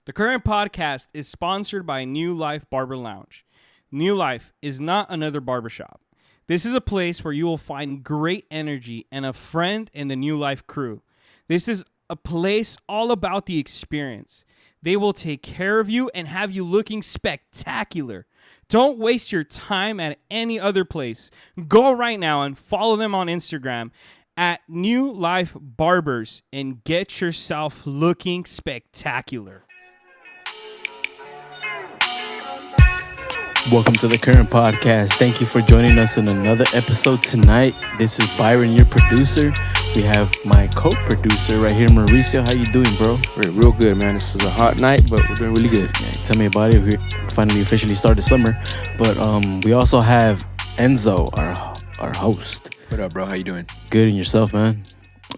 The current podcast is sponsored by New Life Barber Lounge. New Life is not another barbershop. This is a place where you will find great energy and a friend in the New Life crew. This is a place all about the experience. They will take care of you and have you looking spectacular. Don't waste your time at any other place. Go right now and follow them on Instagram at New Life Barbers and get yourself looking spectacular. Welcome to the current podcast. Thank you for joining us in another episode tonight. This is Byron, your producer. We have my co-producer right here, Mauricio. How you doing, bro? We're real good, man. This is a hot night, but we're doing really good. Yeah, tell me about it. We finally officially started summer, but we also have Enzo, our host. What up, bro? How you doing? Good, and yourself, man?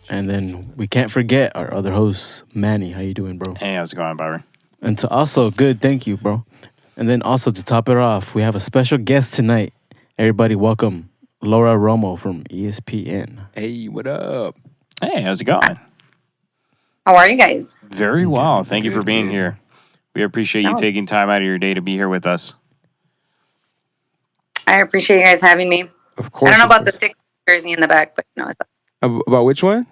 And then we can't forget our other host, Manny. How you doing, bro? Hey, how's it going, Byron? And to also good, thank you, bro. And then also to top it off, we have a special guest tonight. Everybody welcome Laura Romo from ESPN. Hey, what up? Hey, how's it going? How are you guys? Very well. Thank you for being here. We appreciate you taking time out of your day to be here with us. I appreciate you guys having me. Of course. I don't know about the Sixers jersey in the back, but no, it's About which one?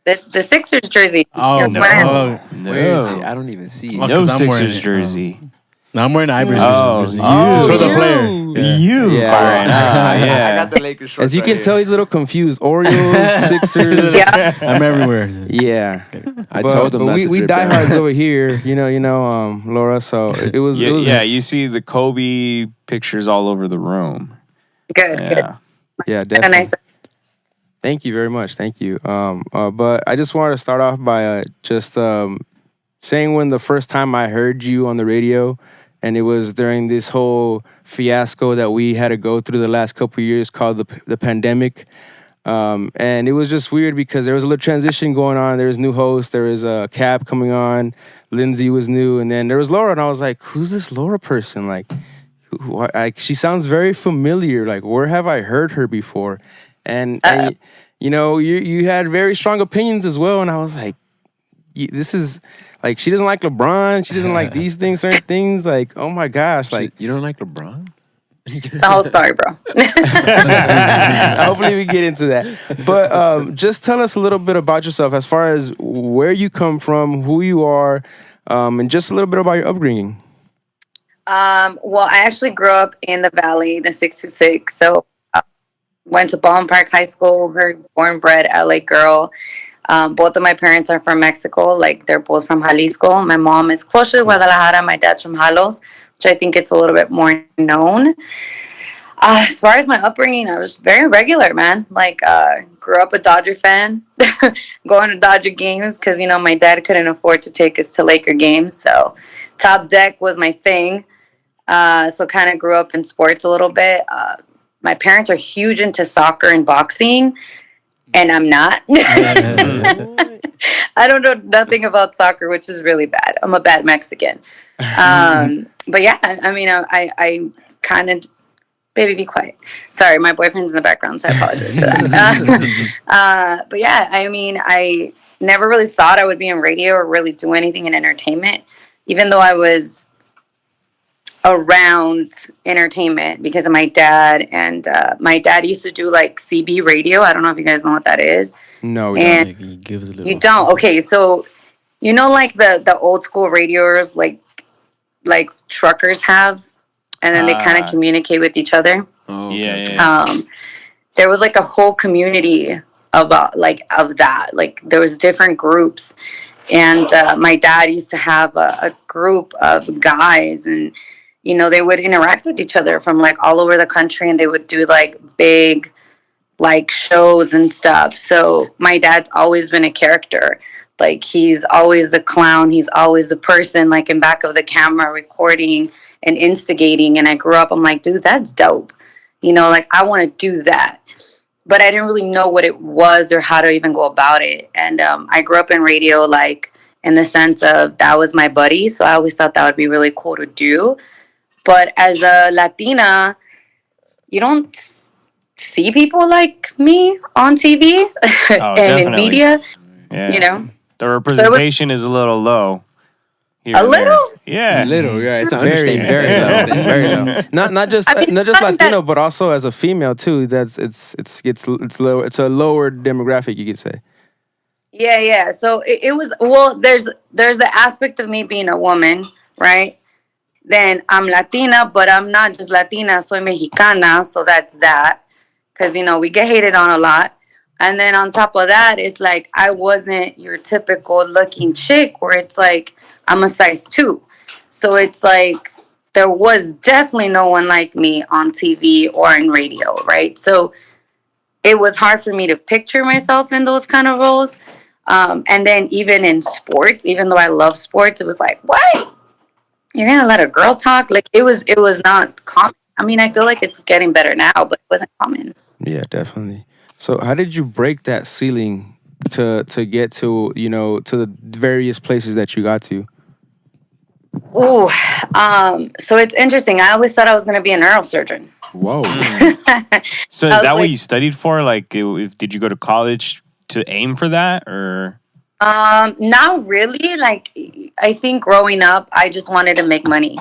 the Sixers jersey. Oh, You're no. wearing- No. Where is it? I don't even see it. Oh, No 'cause I'm wearing Sixers it. jersey. No, I'm wearing the Ivers jersey. Oh, It's for the you. player. You, Yeah. Byron. Yeah. I got the Lakers shorts. As you can tell, he's a little confused. Oreos, Sixers. Yeah. I'm everywhere. Yeah. I told him not to we drip down. diehards over here, you know, Laura. So it was. Yeah, it was you see the Kobe pictures all over the room. Good, good. Yeah. Yeah, And definitely. I said, Thank you very much. Thank you. But I just wanted to start off by saying when the first time I heard you on the radio, and it was during this whole fiasco that we had to go through the last couple of years called the pandemic. And it was just weird because there was a little transition going on. There was new hosts. There was Kap coming on. Lindsay was new. And then there was Laura. And I was like, who's this Laura person? Like, she sounds very familiar. Like, where have I heard her before? And you know, you had very strong opinions as well. And I was like, this is like, she doesn't like LeBron. She doesn't like these things, certain things. Like, oh my gosh. Like, You don't like LeBron? it's the whole story, bro. hopefully we get into that. But just tell us a little bit about yourself as far as where you come from, who you are, and just a little bit about your upbringing. Well, I actually grew up in the Valley, the 626. So went to Baldwin Park High School, very born bred LA girl. Both of my parents are from Mexico. Like, they're both from Jalisco. My mom is closer to Guadalajara. My dad's from Jalos, which I think it's a little bit more known. As far as my upbringing, I was very regular, man. Like, grew up a Dodger fan, going to Dodger games because, you know, my dad couldn't afford to take us to Laker games. So Top Deck was my thing. So kind of grew up in sports a little bit. My parents are huge into soccer and boxing, and I'm not. I don't know nothing about soccer, which is really bad. I'm a bad Mexican. But yeah, I mean, I kind of, baby, be quiet. Sorry, my boyfriend's in the background, so I apologize for that. But yeah, I mean, I never really thought I would be in radio or really do anything in entertainment, even though I was around entertainment because of my dad. And my dad used to do like CB radio. I don't know if you guys know what that is. No, we And Like, you give us a little. you don't? Okay, so you know, like the old school radios, like truckers have, and then they kind of communicate with each other. Oh, Yeah. There was like a whole community about of that. Like, there was different groups, and my dad used to have a group of guys, and you know, they would interact with each other from like all over the country, and they would do like big like shows and stuff. So my dad's always been a character. Like, he's always the clown. He's always the person like in back of the camera recording and instigating. And I grew up, I'm like, dude, that's dope. You know, like, I want to do that. But I didn't really know what it was or how to even go about it. And I grew up in radio, like, in the sense of that was my buddy. So I always thought that would be really cool to do. But as a Latina, you don't see people like me on TV and in definitely. media, Yeah. you know? The representation is a little low. here A and there. little? Yeah. A little, yeah. It's an Very, understatement. very That's low, what I'm very saying. low. Not just I mean, not just not Latino, that- but also as a female too. That's it's low. It's a lower demographic, you could say. Yeah. So it was, well, there's the aspect of me being a woman, right? Then I'm Latina, but I'm not just Latina, soy Mexicana, so that's that. Because, we get hated on a lot. And then on top of that, it's like I wasn't your typical looking chick where it's like I'm a size 2. So it's like there was definitely no one like me on TV or in radio, right? So it was hard for me to picture myself in those kind of roles. And then even in sports, even though I love sports, it was like, what? You're gonna let a girl talk? Like it was not common. I mean, I feel like it's getting better now, but it wasn't common. Yeah, definitely. So, how did you break that ceiling to get to to the various places that you got to? Ooh, so it's interesting. I always thought I was gonna be a neurosurgeon. Whoa. So I is was that what like- you studied for? Like, did you go to college to aim for that, or? Not really. Like, I think growing up, I just wanted to make money.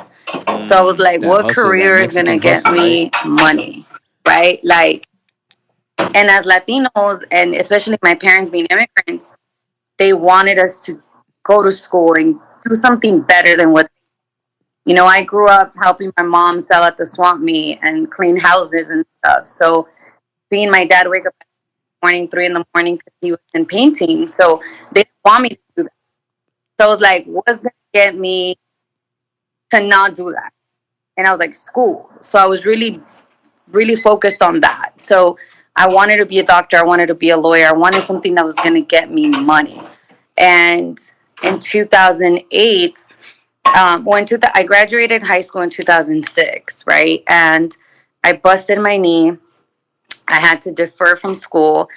So I was like, That what hustle, career that is gonna Mexican get hustle, me money, right? Like, and as Latinos, and especially my parents being immigrants, they wanted us to go to school and do something better than what. I grew up helping my mom sell at the swamp meet and clean houses and stuff. So seeing my dad wake up in the morning, 3 a.m, because he was in painting. So they didn't want me to do that. So I was like, what's going to get me to not do that? And I was like, school. So I was really, really focused on that. So I wanted to be a doctor. I wanted to be a lawyer. I wanted something that was going to get me money. And in 2008, I graduated high school in 2006, right? And I busted my knee. I had to defer from school,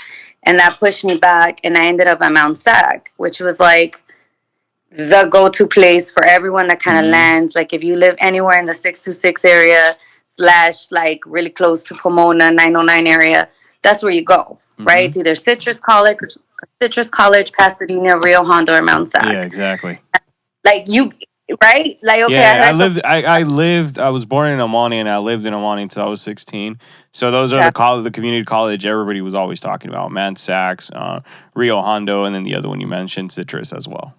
and that pushed me back. And I ended up at Mount Sac, which was like the go-to place for everyone that kind of lands. Like if you live anywhere in the 626 area / like really close to Pomona 909 area, that's where you go, right? It's either Citrus College, Pasadena, Rio Hondo, or Mount Sac. Yeah, exactly. Like you, right? Like okay, Yeah, I was born in Amani, and I lived in Amani until I was 16. So those are the community college everybody was always talking about. Mansax, Rio Hondo, and then the other one you mentioned, Citrus as well.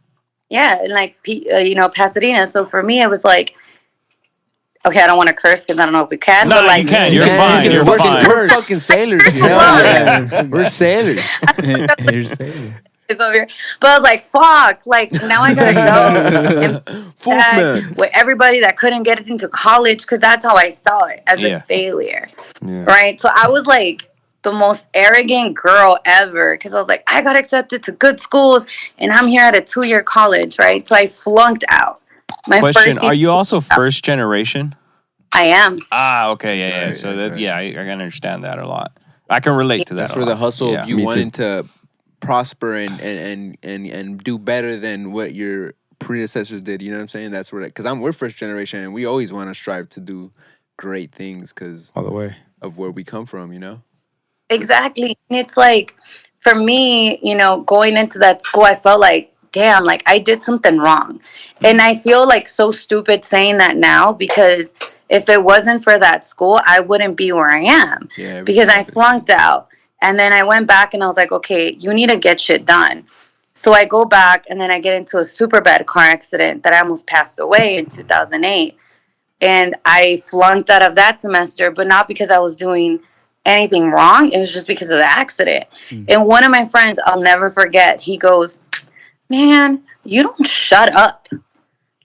Yeah, and like Pasadena. So for me, it was like, okay, I don't want to curse because I don't know if we can. No, but like, you can. You're fine. You're fine. We're fucking sailors here. Yeah. We're sailors. You're saying. It's over here. But I was like, fuck, like now I gotta go and Man. with everybody that couldn't get into college because that's how I saw it as a failure, right? So I was like the most arrogant girl ever because I was like, I got accepted to good schools and I'm here at a 2-year college, right? So I flunked out. My Question: first are you also first generation? I am. Ah, okay, yeah. Right, So right, that's right. I can understand that a lot. I can relate to that. That's a where the lot. hustle Yeah. of you Me wanting to prosper and do better than what your predecessors did. You know what I'm saying? That's where, because we're first generation, and we always want to strive to do great things because All the way. of where we come from. You know? Exactly. And it's like, for me, going into that school, I felt like, damn, like I did something wrong. And I feel like so stupid saying that now because if it wasn't for that school, I wouldn't be where I am because I flunked out. And then I went back and I was like, okay, you need to get shit done. So I go back and then I get into a super bad car accident that I almost passed away in 2008. And I flunked out of that semester, but not because I was doing anything wrong. It was just because of the accident. And one of my friends, I'll never forget, he goes, man, you don't shut up.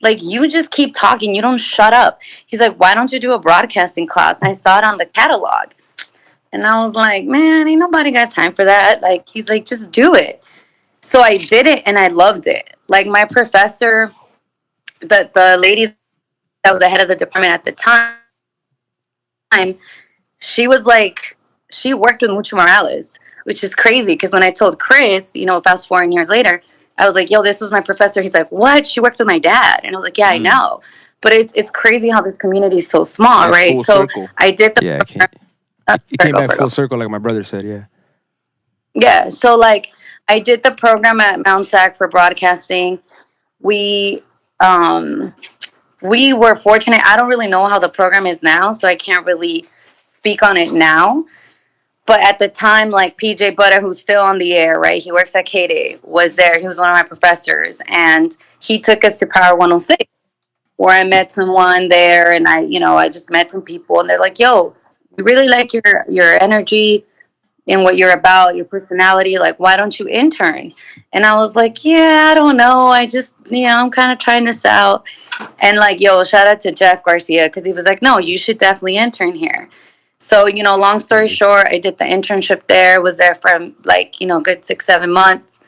Like, you just keep talking. You don't shut up. He's like, why don't you do a broadcasting class? And I saw it on the catalog. And I was like, man, ain't nobody got time for that. Like, he's like, just do it. So I did it and I loved it. Like, my professor, the lady that was the head of the department at the time, she was like, she worked with Mucho Morales, which is crazy because when I told Chris, fast forwarding years later, I was like, yo, this was my professor. He's like, what? She worked with my dad. And I was like, yeah, I know. But it's crazy how this community is so small, right? So circle. I did the It came back full circle, like my brother said. Yeah. Yeah. So like I did the program at Mount Sac for broadcasting. We we were fortunate. I don't really know how the program is now, so I can't really speak on it now. But at the time, like PJ Butter, who's still on the air, right? He works at KD, was there. He was one of my professors. And he took us to Power 106, where I met someone there. And I just met some people. And they're like, yo, we really like your energy and what you're about, your personality. Like, why don't you intern? And I was like, yeah, I don't know. I just, I'm kind of trying this out. And like, yo, shout out to Jeff Garcia, because he was like, no, you should definitely intern here. So, long story short, I did the internship there, was there for like, good 6-7 months.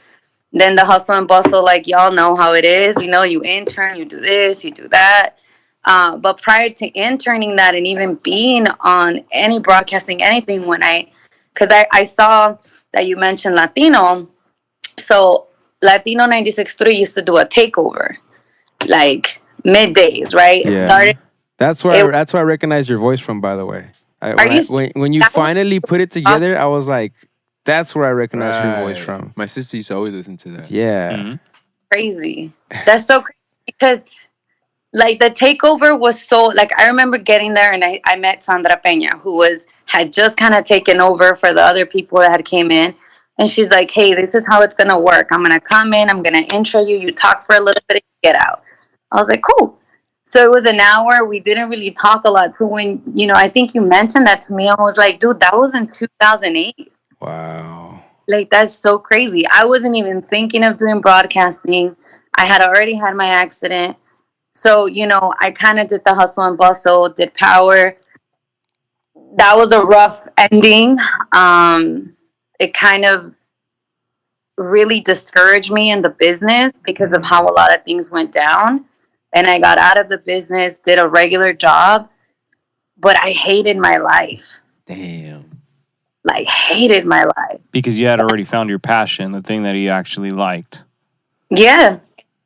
Then the hustle and bustle, like y'all know how it is. You intern, you do this, you do that. But prior to interning that and even being on any broadcasting, anything, because I saw that you mentioned Latino. So Latino 96.3 used to do a takeover, like middays, right? Yeah. It started. That's where I recognize your voice from, by the way. When you finally put it together, I was like, that's where I recognize your voice from. My sister used to always listen to that. Yeah. Mm-hmm. Crazy. That's so crazy because like the takeover was so like I remember getting there and I met Sandra Peña, who had just kind of taken over for the other people that had came in. And she's like, hey, this is how it's gonna work. I'm gonna come in, I'm gonna intro you, you talk for a little bit, and you get out. I was like, cool. So it was an hour. We didn't really talk a lot. So when, I think you mentioned that to me, I was like, dude, that was in 2008. Wow. Like, that's so crazy. I wasn't even thinking of doing broadcasting. I had already had my accident. So, I kind of did the hustle and bustle, did power. That was a rough ending. It kind of really discouraged me in the business because of how a lot of things went down. And I got out of the business, did a regular job, but I hated my life. Damn. Like, hated my life. Because you had already found your passion, the thing that you actually liked. Yeah.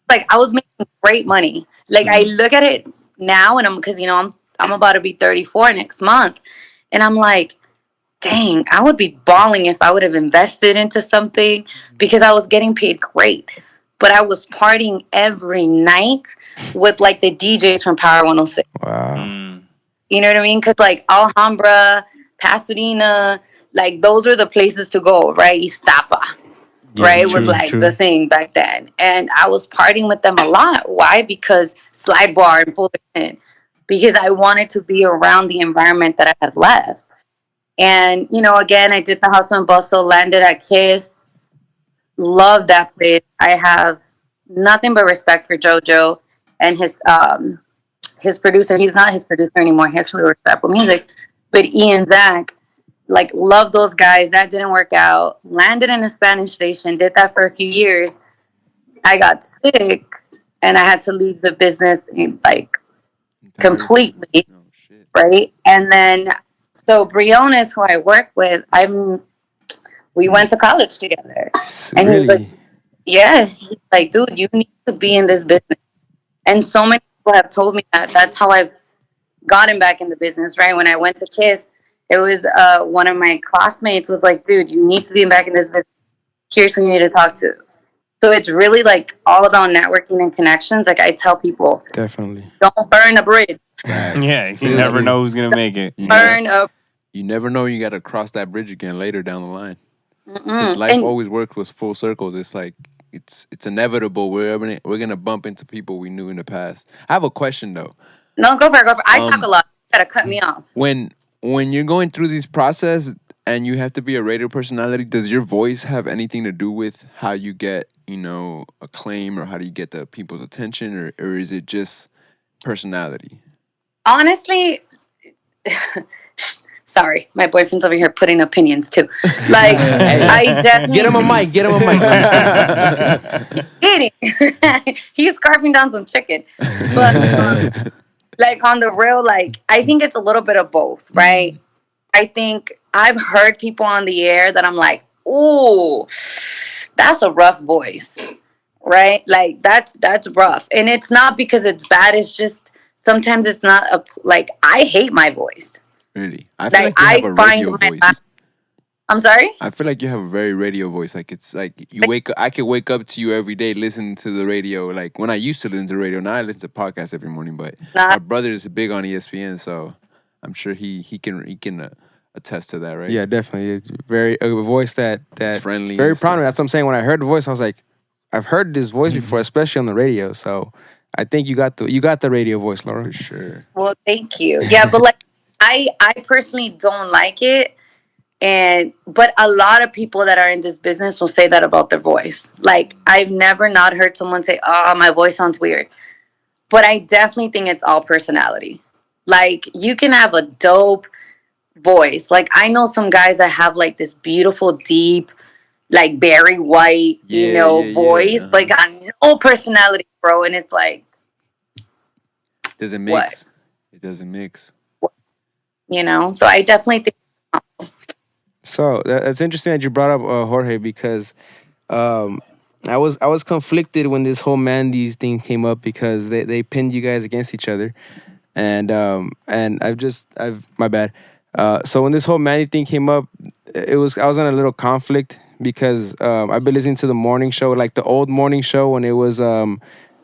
Like, I was making great money. Like, I look at it now, and because, I'm about to be 34 next month. And I'm like, dang, I would be balling if I would have invested into something because I was getting paid great. But I was partying every night with like the DJs from Power 106. Wow. You know what I mean? Because like Alhambra, Pasadena, like those were the places to go, right? Iztapa, right? It was like the thing back then. And I was partying with them a lot. Why? Because Slide Bar and Fullerton. Because I wanted to be around the environment that I had left. And, again, I did the hustle and bustle, landed at KISS. Love that place. I have nothing but respect for JoJo and his producer. He's not his producer anymore. He actually works for Apple Music. But Ian Zach, like, love those guys. That didn't work out. Landed in a Spanish station. Did that for a few years. I got sick, and I had to leave the business, completely. Oh, shit. Right? And then, so Briones, who I work with, we went to college together. And really? He's like, yeah. He's like, dude, you need to be in this business. And so many people have told me that. That's how I've gotten back in the business, right? When I went to KISS, it was one of my classmates was like, dude, you need to be back in this business. Here's who you need to talk to. So it's really like all about networking and connections. Like I tell people, definitely don't burn a bridge. Right. Yeah, you never know who's gonna make it. You never know you got to cross that bridge again later down the line. Life always works with full circles. It's like it's inevitable. We're gonna bump into people we knew in the past. I have a question though. No, go for it. I talk a lot. You gotta cut me off. When you're going through these process and you have to be a radio personality, does your voice have anything to do with how you get acclaim or how do you get the people's attention or is it just personality? Honestly. Sorry, my boyfriend's over here putting opinions too. Like, I definitely get him a mic. Get him a mic. Eating. He's scarfing down some chicken, but like on the real, like I think it's a little bit of both, right? I think I've heard people on the air that I'm like, oh, that's a rough voice, right? Like that's rough, and it's not because it's bad. It's just sometimes it's not like I hate my voice. Really? I feel like you have a radio voice. I'm sorry. I feel like you have a very radio voice. Like it's like you wake up. I can wake up to you every day listening to the radio. Like when I used to listen to the radio, now I listen to podcasts every morning. But Nah, my brother is big on ESPN, so I'm sure he can attest to that, right? Yeah, definitely. It's very a voice It's that friendly. very and stuff. prominent. That's what I'm saying. When I heard the voice, I was like, I've heard this voice before, especially on the radio. So I think you got the radio voice, Laura. For sure. well, thank you. Yeah, but like I personally don't like it. But a lot of people that are in this business will say that about their voice. Like I've never not heard someone say, "Oh, my voice sounds weird." But I definitely think it's all personality. Like you can have a dope voice. Like I know some guys that have like this beautiful, deep, like Barry White, Yeah. voice, but got no personality, bro. And it's like, Doesn't what? mix. It doesn't mix. So I definitely think. So that's interesting that you brought up Jorge because I was conflicted when this whole Mandy's thing came up because they pinned you guys against each other, and I've my bad. So when this whole Mandy thing came up, I was in a little conflict because I've been listening to the morning show, like the old morning show when it was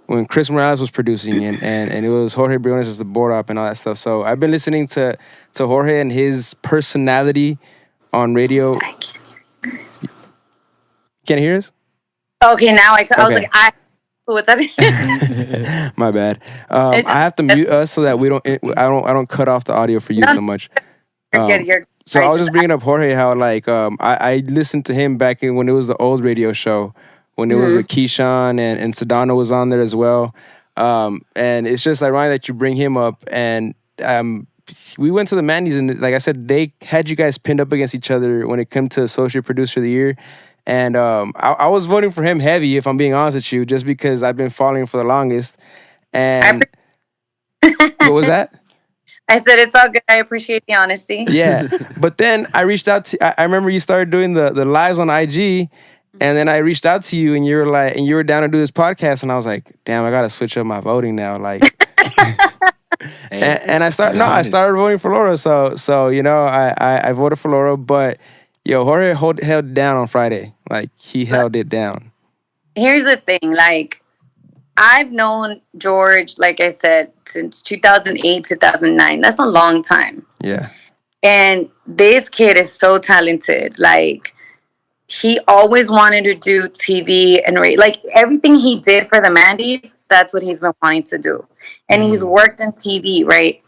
when Chris Morales was producing and it was Jorge Briones as the board op and all that stuff. So I've been listening to Jorge and his personality on radio. I can't hear you guys. Can't hear us? Okay, now I was Okay. like, what's that? My bad. I have to mute us so that we don't. I don't cut off the audio for you so much. You're good. You're. So I was just bringing up Jorge how like I listened to him back in when it was the old radio show when it was with Keyshawn and Sedano was on there as well. And it's just ironic that you bring him up and we went to the Mandy's and like I said they had you guys pinned up against each other when it came to Associate Producer of the Year. And I was voting for him heavy, if I'm being honest with you, just because I've been following for the longest. And what was that? I said it's all good. I appreciate the honesty. Yeah, but then I reached out to. I remember you started doing the lives on IG, and then I reached out to you, and you were like, and you were down to do this podcast, and I was like, damn, I gotta switch up my voting now, like. and I started voting for Laura, so I voted for Laura, but. Yo, Jorge held it down on Friday. Like, he held it down. Here's the thing. Like, I've known George, like I said, since 2008, 2009. That's a long time. Yeah. And this kid is so talented. Like, he always wanted to do TV and radio. Like, everything he did for the Mandy's, that's what he's been wanting to do. And he's worked in TV, right?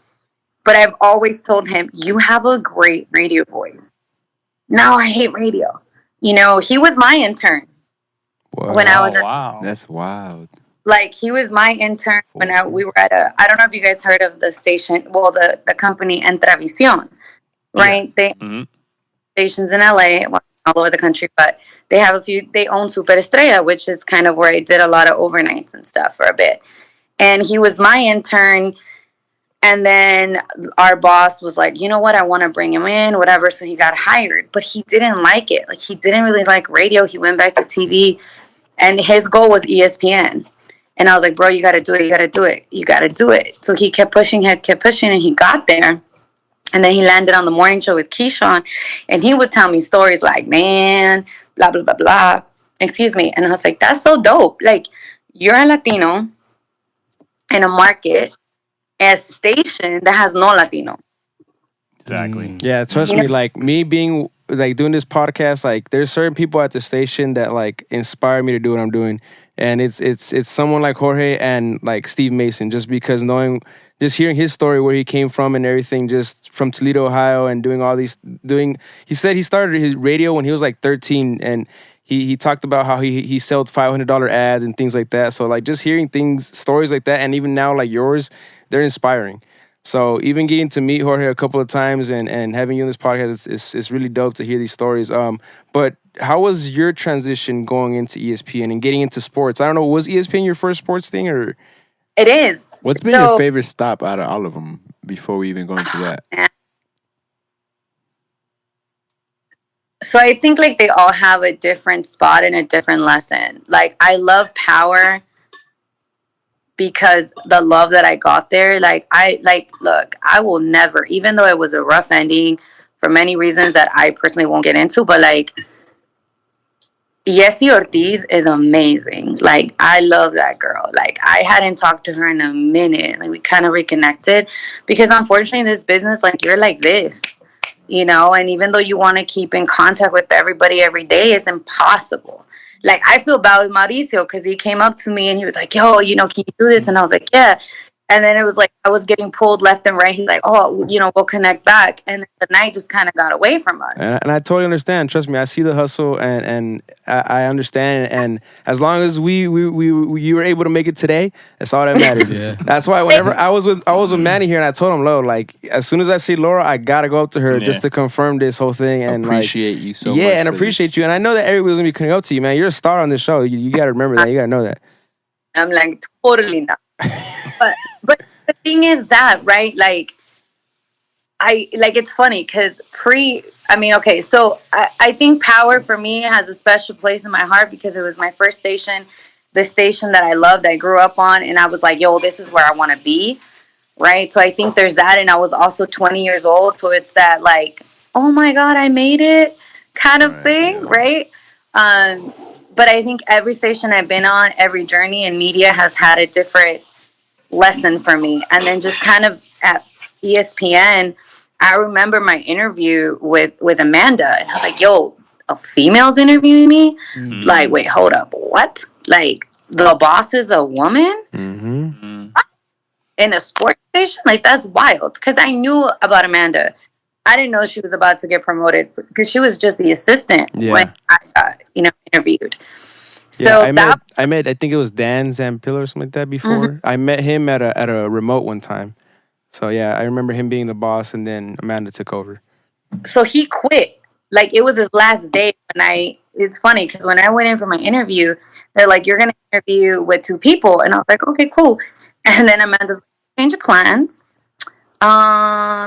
But I've always told him, you have a great radio voice. Now I hate radio. He was my intern when I was. Wow. That's wild. Like he was my intern when we were at I don't know if you guys heard of the station. Well, the company Entravisión, right? Yeah. They stations in LA, all over the country, but they have a few. They own Super Estrella, which is kind of where I did a lot of overnights and stuff for a bit. And he was my intern. And then our boss was like, you know what? I want to bring him in, whatever. So he got hired, but he didn't like it. Like he didn't really like radio. He went back to TV and his goal was ESPN. And I was like, bro, you got to do it. You got to do it. You got to do it. So he kept pushing, and he got there. And then he landed on the morning show with Keyshawn and he would tell me stories like, man, blah, blah, blah, blah. Excuse me. And I was like, that's so dope. Like you're a Latino in a market, a station that has no Latino. Exactly. Yeah, trust me, like me being like doing this podcast, like there's certain people at the station that like inspire me to do what I'm doing. And it's someone like Jorge and like Steve Mason, just because just hearing his story where he came from and everything, just from Toledo, Ohio, and he said he started his radio when he was like 13 and he talked about how he sold $500 ads and things like that. So like just hearing stories like that, and even now like yours, they're inspiring. So even getting to meet Jorge a couple of times and having you on this podcast, it's really dope to hear these stories. But how was your transition going into ESPN and getting into sports? I don't know, was ESPN your first sports thing or? It is. What's been your favorite stop out of all of them before we even go into that? So I think like they all have a different spot and a different lesson. Like I love Power because the love that I got there, look, I will never, even though it was a rough ending for many reasons that I personally won't get into. But like, Yesy Ortiz is amazing. Like, I love that girl. Like, I hadn't talked to her in a minute. Like, we kind of reconnected because unfortunately in this business, like, you're like this, you know, and even though you want to keep in contact with everybody every day, it's impossible. Like, I feel bad with Mauricio because he came up to me and he was like, yo, you know, can you do this? And I was like, yeah. And then it was like I was getting pulled left and right. He's like, oh, you know, we'll connect back. And then the night just kind of got away from us. And I totally understand. Trust me, I see the hustle and I understand. And as long as you were able to make it today, that's all that matters. Yeah. That's why whenever I was with Manny here and I told him, Lo, like as soon as I see Laura, I gotta go up to her just to confirm this whole thing and appreciate you so much. Yeah, and appreciate you. And I know that everybody's gonna be coming up to you, man. You're a star on this show. You gotta remember that. You gotta know that. I'm like, totally not. But the thing is that, right? Like, it's funny because okay, so I think Power for me has a special place in my heart because it was my first station, the station that I loved, I grew up on, and I was like, yo, this is where I want to be, right? So I think there's that, and I was also 20 years old, so it's that like, oh my God, I made it kind of thing, right? But I think every station I've been on, every journey in media has had a different lesson for me. And then just kind of at ESPN, I remember my interview with Amanda, and I was like, yo, a female's interviewing me? Mm-hmm. Like, wait, hold up, what? Like, the boss is a woman? Mm-hmm. In a sports station? Like, that's wild. Because I knew about Amanda. I didn't know she was about to get promoted because she was just the assistant when I got, interviewed. So I met I think it was Dan Zampilla or something like that before. Mm-hmm. I met him at a remote one time. So yeah, I remember him being the boss, and then Amanda took over. So he quit. Like, it was his last day. It's funny because when I went in for my interview, they're like, you're gonna interview with 2 people, and I was like, okay, cool. And then Amanda's like, change of plans.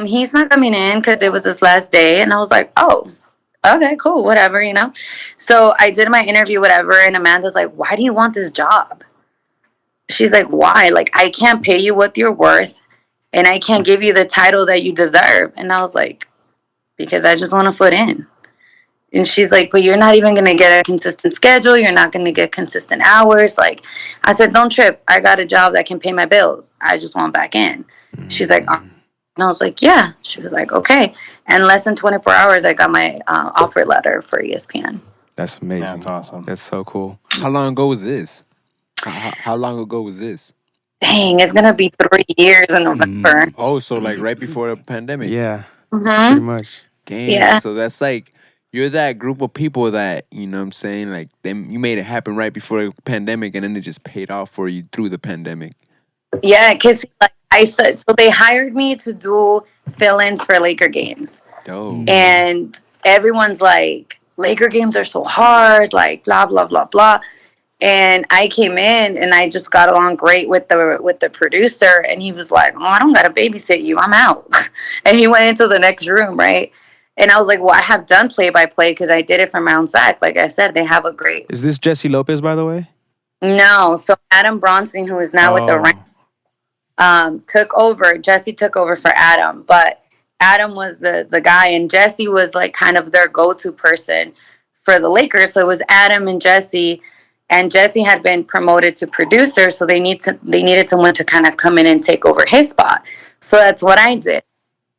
He's not coming in because it was his last day, and I was like, oh, okay, cool, whatever, So I did my interview, whatever, and Amanda's like, why do you want this job? She's like, why? Like, I can't pay you what you're worth, and I can't give you the title that you deserve. And I was like, because I just want to fit in. And she's like, but you're not even going to get a consistent schedule. You're not going to get consistent hours. Like, I said, don't trip. I got a job that can pay my bills. I just want back in. She's like, and I was like, yeah. She was like, okay. And less than 24 hours, I got my offer letter for ESPN. That's amazing. That's awesome. That's so cool. How long ago was this? How long ago was this? Dang, it's going to be 3 years in November. Oh, so like right before the pandemic. Yeah, pretty much. Damn. Yeah. So that's like, you're that group of people that, you know what I'm saying? Like, you made it happen right before the pandemic, and then it just paid off for you through the pandemic. Yeah, because so they hired me to do fill-ins for Laker games. Dope. And everyone's like, Laker games are so hard, like blah, blah, blah, blah. And I came in and I just got along great with the producer. And he was like, oh, I don't got to babysit you. I'm out. And he went into the next room, right? And I was like, well, I have done play-by-play because I did it for Mount Sac. Like I said, they have a great... Is this Jesse Lopez, by the way? No. So Adam Bronstein, who is now with the Rams, took over. Jesse took over for Adam. But Adam was the guy, and Jesse was like kind of their go-to person for the Lakers. So it was Adam and Jesse. And Jesse had been promoted to producer, so they needed someone to kind of come in and take over his spot. So that's what I did.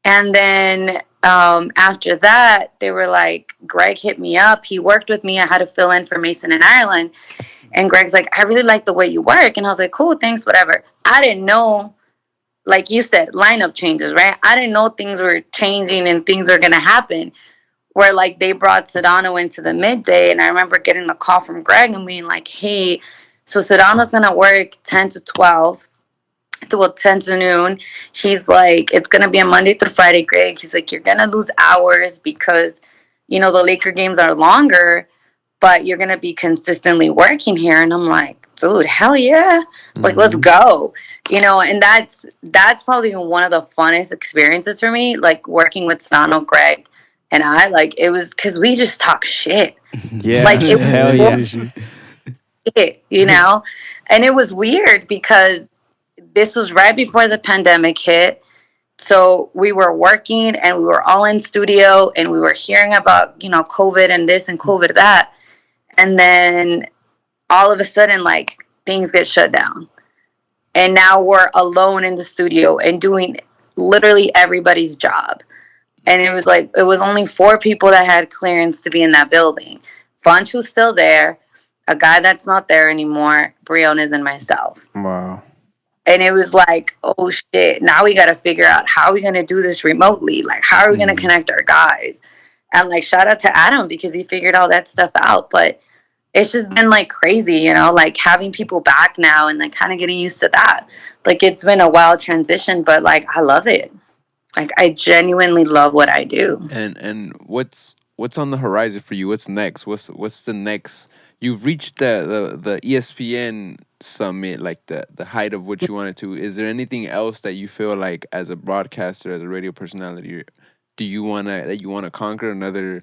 And then after that, they were like, Greg hit me up. He worked with me. I had to fill in for Mason in Ireland. And Greg's like, I really like the way you work. And I was like, cool, thanks, whatever. I didn't know, like you said, lineup changes, right? I didn't know things were changing and things were going to happen. Where, like, they brought Sedano into the midday, and I remember getting the call from Greg and being like, hey, so Sedano's going to work 10 to 12, 10 to noon. He's like, it's going to be a Monday through Friday, Greg. He's like, you're going to lose hours because, the Laker games are longer, but you're going to be consistently working here. And I'm like, dude, hell yeah. Like, let's go. And that's probably one of the funnest experiences for me, like, working with Sedano, Greg, and I, like, it was because we just talk shit. Yeah. Like, it hell was shit, And it was weird because this was right before the pandemic hit. So we were working and we were all in studio and we were hearing about, COVID and this and COVID that. And then all of a sudden, like, things get shut down. And now we're alone in the studio and doing literally everybody's job. And it was only 4 people that had clearance to be in that building. Fanchu's still there, a guy that's not there anymore, Briones, and myself. Wow. And it was like, oh shit, now we got to figure out how we're going to do this remotely. Like, how are we going to connect our guys? And like, shout out to Adam because he figured all that stuff out. But it's just been like crazy, like having people back now and like kind of getting used to that. Like, it's been a wild transition, but like, I love it. Like, I genuinely love what I do. And what's on the horizon for you? What's next? What's the next? You've reached the ESPN summit, like the height of what you wanted to. Is there anything else that you feel like as a broadcaster, as a radio personality, do you wanna conquer another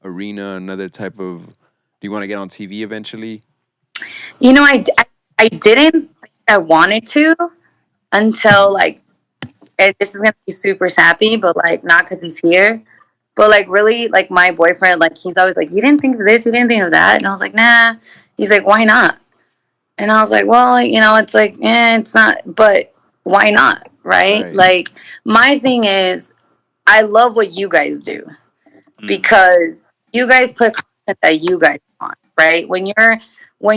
arena, another type of? Do you want to get on TV eventually? I didn't think I wanted to until like, this is gonna be super sappy, but like not because he's here. But like really, like my boyfriend, like he's always like, you didn't think of this, you didn't think of that, and I was like, nah. He's like, why not? And I was like, well, it's like, it's not, but why not, right? Like, my thing is, I love what you guys do because you guys put content that you guys want, right? When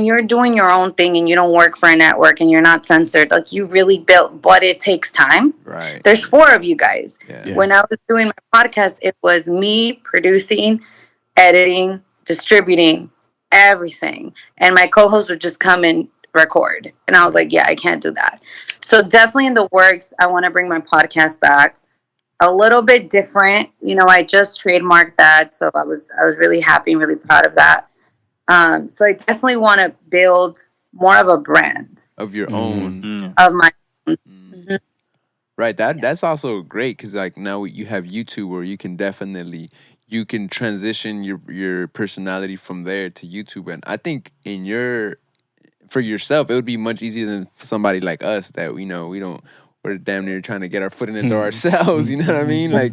you're doing your own thing and you don't work for a network and you're not censored, like you really built, but it takes time. Right. There's 4 of you guys. Yeah. When I was doing my podcast, it was me producing, editing, distributing, everything. And my co-host would just come and record. And I was like, yeah, I can't do that. So definitely in the works, I want to bring my podcast back. A little bit different. I just trademarked that. So I was really happy and really proud of that. So I definitely want to build more of a brand of your own, of my own. Mm-hmm. Right. That's also great because like now you have YouTube where you can transition your personality from there to YouTube, and I think for yourself it would be much easier than for somebody like us that we're damn near trying to get our foot in the door ourselves. You know what I mean? Like.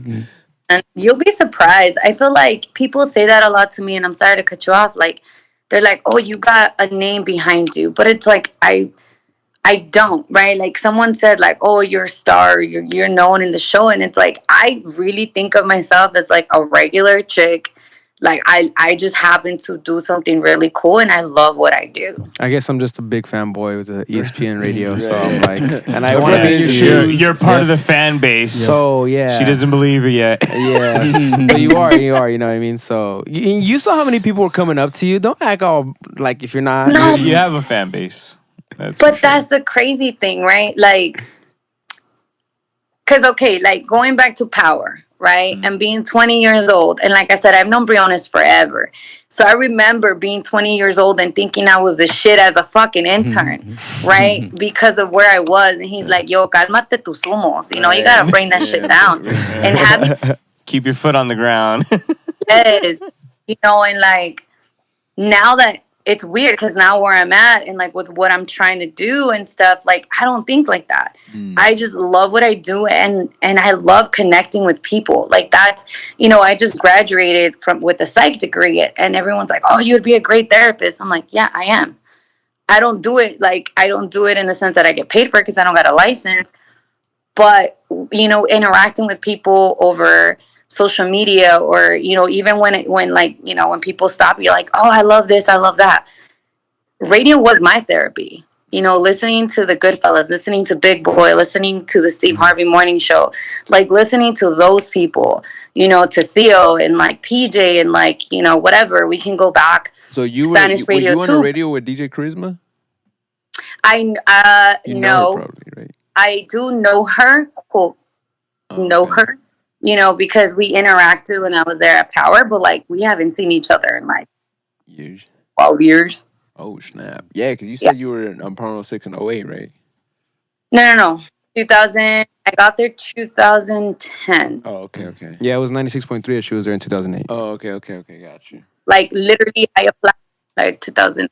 And you'll be surprised. I feel like people say that a lot to me, and I'm sorry to cut you off. Like, they're like, oh, you got a name behind you. But it's like, I don't, right? Like, someone said, like, oh, you're a star, you're known in the show. And it's like, I really think of myself as, like, a regular chick. Like, I just happen to do something really cool, and I love what I do. I guess I'm just a big fanboy with the ESPN radio, so I'm like, and I want to be in your shoes. You're part of the fan base. So, yeah. She doesn't believe it yet. Yes. But you are, you know what I mean? So, you saw how many people were coming up to you. Don't act all like if you're not. No. You have a fan base. That's the crazy thing, right? Like, because, okay, like, going back to Power, right? And being 20 years old. And like I said, I've known Briones forever. So I remember being 20 years old and thinking I was the shit as a fucking intern, right? Because of where I was. And he's like, yo, calmate tus humos. You got to bring that shit down. And having... Keep your foot on the ground. Yes. And like, now that it's weird because now where I'm at and like with what I'm trying to do and stuff, like I don't think like that. I just love what I do and I love connecting with people. Like that's, I just graduated with a psych degree and everyone's like, oh, you would be a great therapist. I'm like, yeah, I am. I don't do it in the sense that I get paid for it because I don't got a license. But, interacting with people over social media or even when people stop you like, oh, I love this, I love that. Radio was my therapy. Listening to the Goodfellas, listening to Big Boy, listening to the Steve Harvey Morning Show, like listening to those people, to Theo and like PJ and like whatever. We can go back. So Spanish radio were you on the radio with DJ Charisma? You know her probably, right? I do know her. Cool. Know her. Because we interacted when I was there at Power, but like we haven't seen each other in like years. 12 years. Oh snap! Yeah, because you said you were on Promo 6 and 08, right? No. 2000. I got there 2010. Oh, okay. Yeah, it was 96.3. She was there in 2008. Oh, okay. Got you. Like literally, I applied like 2000.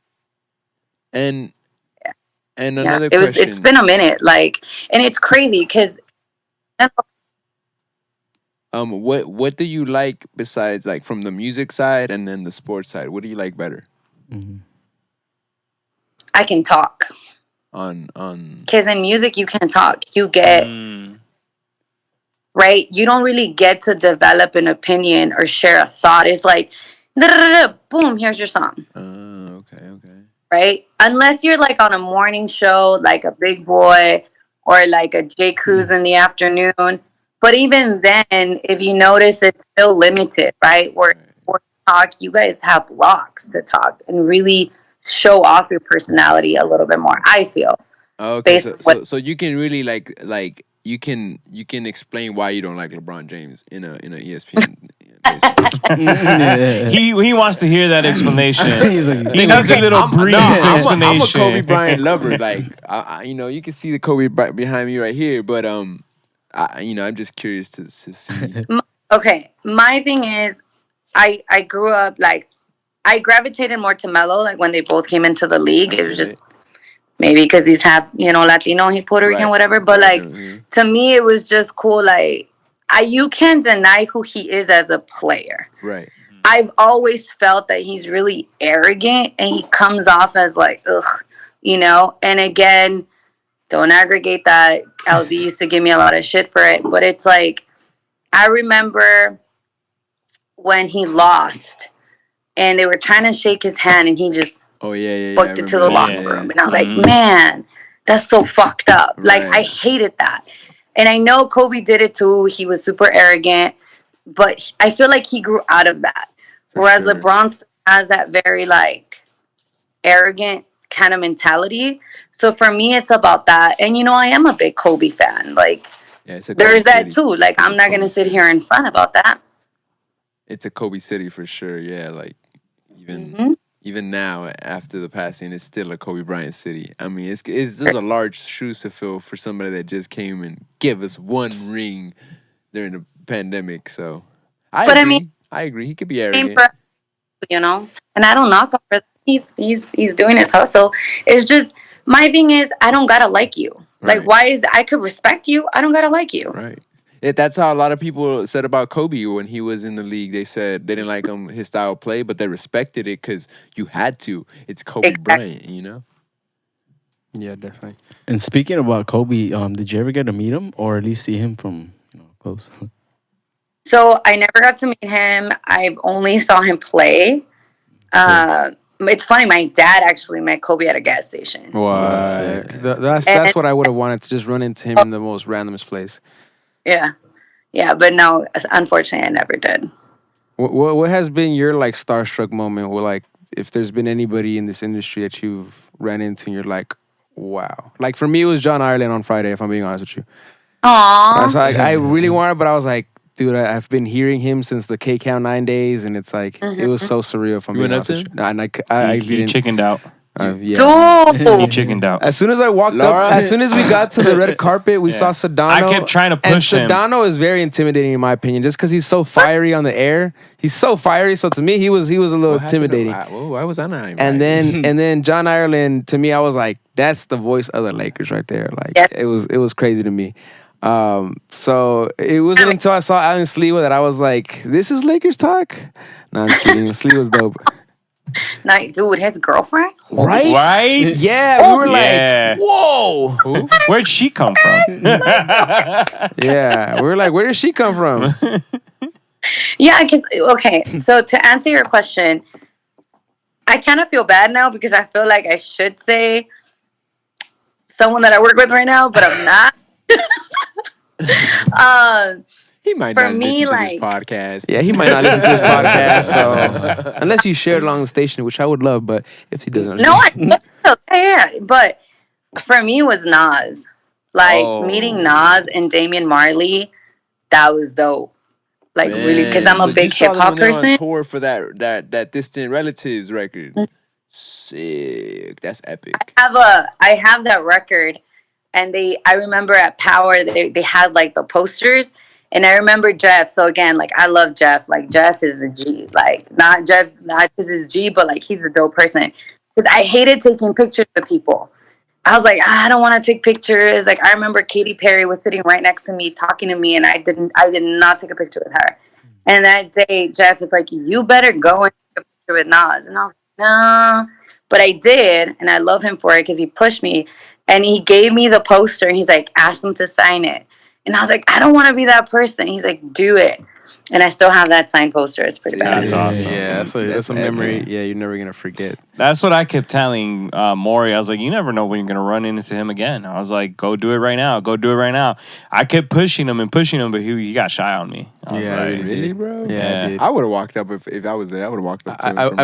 And another question. It's been a minute. Like, and it's crazy because What do you like besides like from the music side and then the sports side? What do you like better? I can talk. On Because in music, you can talk. You get, right? You don't really get to develop an opinion or share a thought. It's like, boom, here's your song. okay. Right? Unless you're like on a morning show, like a Big Boy or like a J. Cruz in the afternoon. But even then, if you notice, it's still limited, right? Where talk, you guys have blocks to talk and really show off your personality a little bit more. I feel. Okay, so you can really like you can explain why you don't like LeBron James in a ESPN. He wants to hear that explanation. He's like, He needs a little brief explanation. I'm a Kobe Bryant lover. Like, you can see the Kobe Bryant behind me right here. But I'm just curious to see. Okay, my thing is, I grew up like I gravitated more to Melo. Like when they both came into the league, it was just maybe because he's half Latino, he Puerto Rican, whatever. But like to me, it was just cool. Like you can't deny who he is as a player. Right. I've always felt that he's really arrogant and he comes off as like, ugh, And again, don't aggregate that. LZ used to give me a lot of shit for it. But it's like, I remember when he lost and they were trying to shake his hand and he just booked it to the locker room. And I was like, man, that's so fucked up. Like, I hated that. And I know Kobe did it too. He was super arrogant. But I feel like he grew out of that. Whereas LeBron still has that very, like, arrogant kind of mentality. So for me, it's about that. And, I am a big Kobe fan. Like, there's that too. Like, I'm not going to sit here and front about that. It's a Kobe city for sure. Yeah, like, even now, after the passing, it's still a Kobe Bryant city. I mean, there's a large shoes to fill for somebody that just came and gave us one ring during the pandemic. So, I agree. He could be arrogant. And I don't knock him for that. He's doing his hustle. It's just, my thing is, I don't gotta like you. Like, why I could respect you, I don't gotta like you. Right. That's how a lot of people said about Kobe when he was in the league. They said they didn't like his style of play, but they respected it because you had to. It's Kobe Bryant, Yeah, definitely. And speaking about Kobe, did you ever get to meet him or at least see him from close? So I never got to meet him. I only saw him play. It's funny. My dad actually met Kobe at a gas station. Wow, that's what I would have wanted, to just run into him in the most randomest place. Yeah, but no, unfortunately, I never did. What has been your like starstruck moment? Where like, if there's been anybody in this industry that you've ran into and you're like, wow. Like for me, it was John Ireland on Friday. If I'm being honest with you. Aww. So I really wanted, but I was like, dude, I've been hearing him since the K-Count 9 days, and it's like it was so surreal. If I'm being honest with you. No, and I he didn't. chickened out. Yeah. He chickened out. As soon as I walked up, as soon as we got to the red carpet, we saw Sedano. I kept trying to push him. And Sedano is very intimidating in my opinion, just because he's so fiery on the air. He's so fiery. So to me, he was a little intimidating. Why was I not? And then John Ireland, to me, I was like, that's the voice of the Lakers right there. Like it was crazy to me. So it wasn't until I saw Alan Sliwa that I was like, this is Lakers talk. No, I'm just kidding. Sliwa's dope. Like, dude, his girlfriend? Right? Yeah, we were like, whoa. Who? Where'd she come from? Yeah, we were like, where did she come from? Yeah, so to answer your question, I kind of feel bad now because I feel like I should say someone that I work with right now, but I'm not. He might not listen to this podcast. Yeah, he might not listen to this podcast. So unless you share it along the station, which I would love, but if he doesn't, yeah. But for me, it was Nas. Like meeting Nas and Damian Marley, that was dope. Like really, because I'm a big hip hop person. On tour for that Distant Relatives record. Sick. That's epic. I have that record, and I remember at Power they had like the posters. And I remember Jeff. So again, like I love Jeff. Like Jeff is a G. Like not because he's G, but like he's a dope person. Because I hated taking pictures of people. I was like, I don't want to take pictures. Like, I remember Katy Perry was sitting right next to me talking to me, and I did not take a picture with her. And that day, Jeff is like, you better go and take a picture with Nas. And I was like, no. But I did, and I love him for it because he pushed me. And he gave me the poster, and he's like, ask him to sign it. And I was like, I don't want to be that person. He's like, do it. And I still have that signed poster. It's pretty bad. That's awesome. Yeah, that's a memory. Yeah, you're never gonna forget. That's what I kept telling Maury. I was like, you never know when you're gonna run into him again. I was like, go do it right now. Go do it right now. I kept pushing him, but he got shy on me. I was like, really, bro? Yeah. I did. I would have walked up if I was there. I would have walked up to him. I really,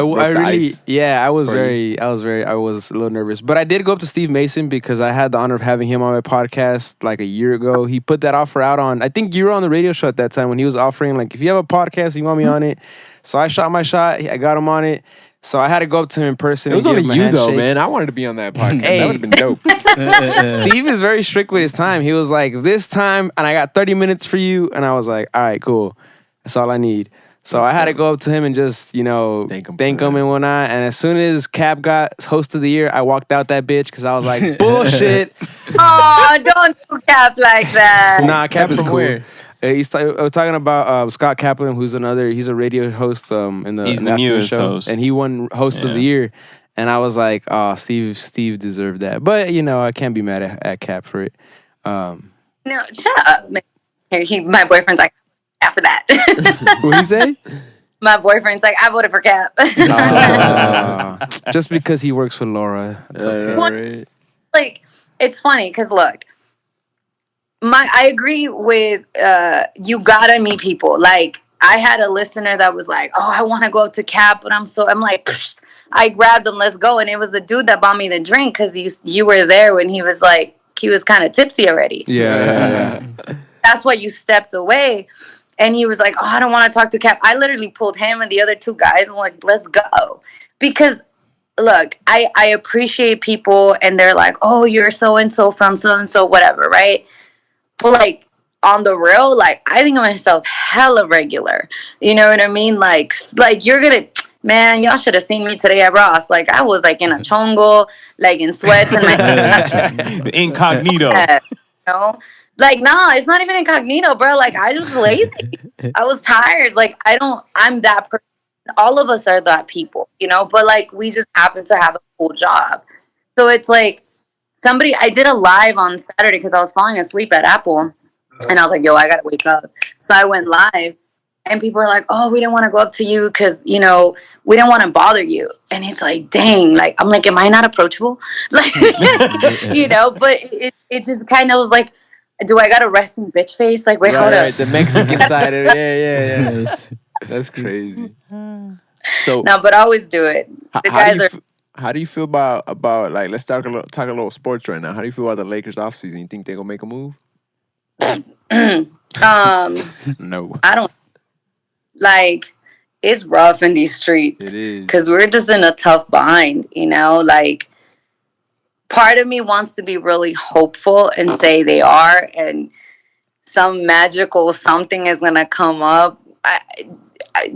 I was Party. I was a little nervous, but I did go up to Steve Mason because I had the honor of having him on my podcast like a year ago. He put that offer out on, I think you were on the radio show at that time when he was offering, like, if you have a podcast, you want me on it. So I shot my shot. I got him on it. So I had to go up to him in person. It was and only give him a you though, handshake. man. I wanted to be on that podcast. Hey. That would have been dope. Steve is very strict with his time. He was like, this time, and I got 30 minutes for you. And I was like, all right, cool. That's all I need. So I had to go up to him and just, Thank thank him him for and whatnot. And as soon as Cap got host of the year, I walked out that bitch because I was like, bullshit. Oh, don't do Cap like that. Nah, Cap is from cool. where? We're talking about Scott Kaplan, who's he's a radio host in the He's the afternoon newest show, host. and he won host of the year. And I was like, oh, Steve deserved that. But I can't be mad at Cap for it. No, shut up, man. My boyfriend's like, after that. What he say? My boyfriend's like, I voted for Cap. Just because he works for Laura, that's okay. Right. Like, it's funny because look, I agree with you gotta meet people. Like, I had a listener that was like, oh, I want to go up to Cap, but I'm like, pfft. I grabbed him, let's go. And it was the dude that bought me the drink because you were there when he was like, he was kind of tipsy already. Yeah. That's why you stepped away. And he was like, oh, I don't want to talk to Cap. I literally pulled him and the other two guys and like, let's go. Because, look, I appreciate people and they're like, oh, you're so-and-so from so-and-so, whatever, right? But, like, on the real, like, I think of myself hella regular. You know what I mean? Like you're going to, man, y'all should have seen me today at Ross. Like, I was, like, in a chongo, like, in sweats and my... the incognito. You know? Like, nah, it's not even incognito, bro. Like, I was lazy. I was tired. Like, I'm that person. All of us are that people, but like, we just happen to have a cool job. So it's like I did a live on Saturday because I was falling asleep at Apple and I was like, yo, I got to wake up. So I went live and people were like, oh, we didn't want to go up to you because, we didn't want to bother you. And it's like, dang, like, I'm like, am I not approachable? Like, but it just kind of was like, do I got a resting bitch face? Like, wait, hold up. The Mexican side of it. Yeah. That's crazy. So No, but I always do it. The guys are. How do you feel about like, let's talk a little sports right now. How do you feel about the Lakers offseason? You think they're gonna make a move? No. I don't like. It's rough in these streets. It is. Because we're just in a tough bind. Like, part of me wants to be really hopeful and say they are, and some magical something is gonna come up.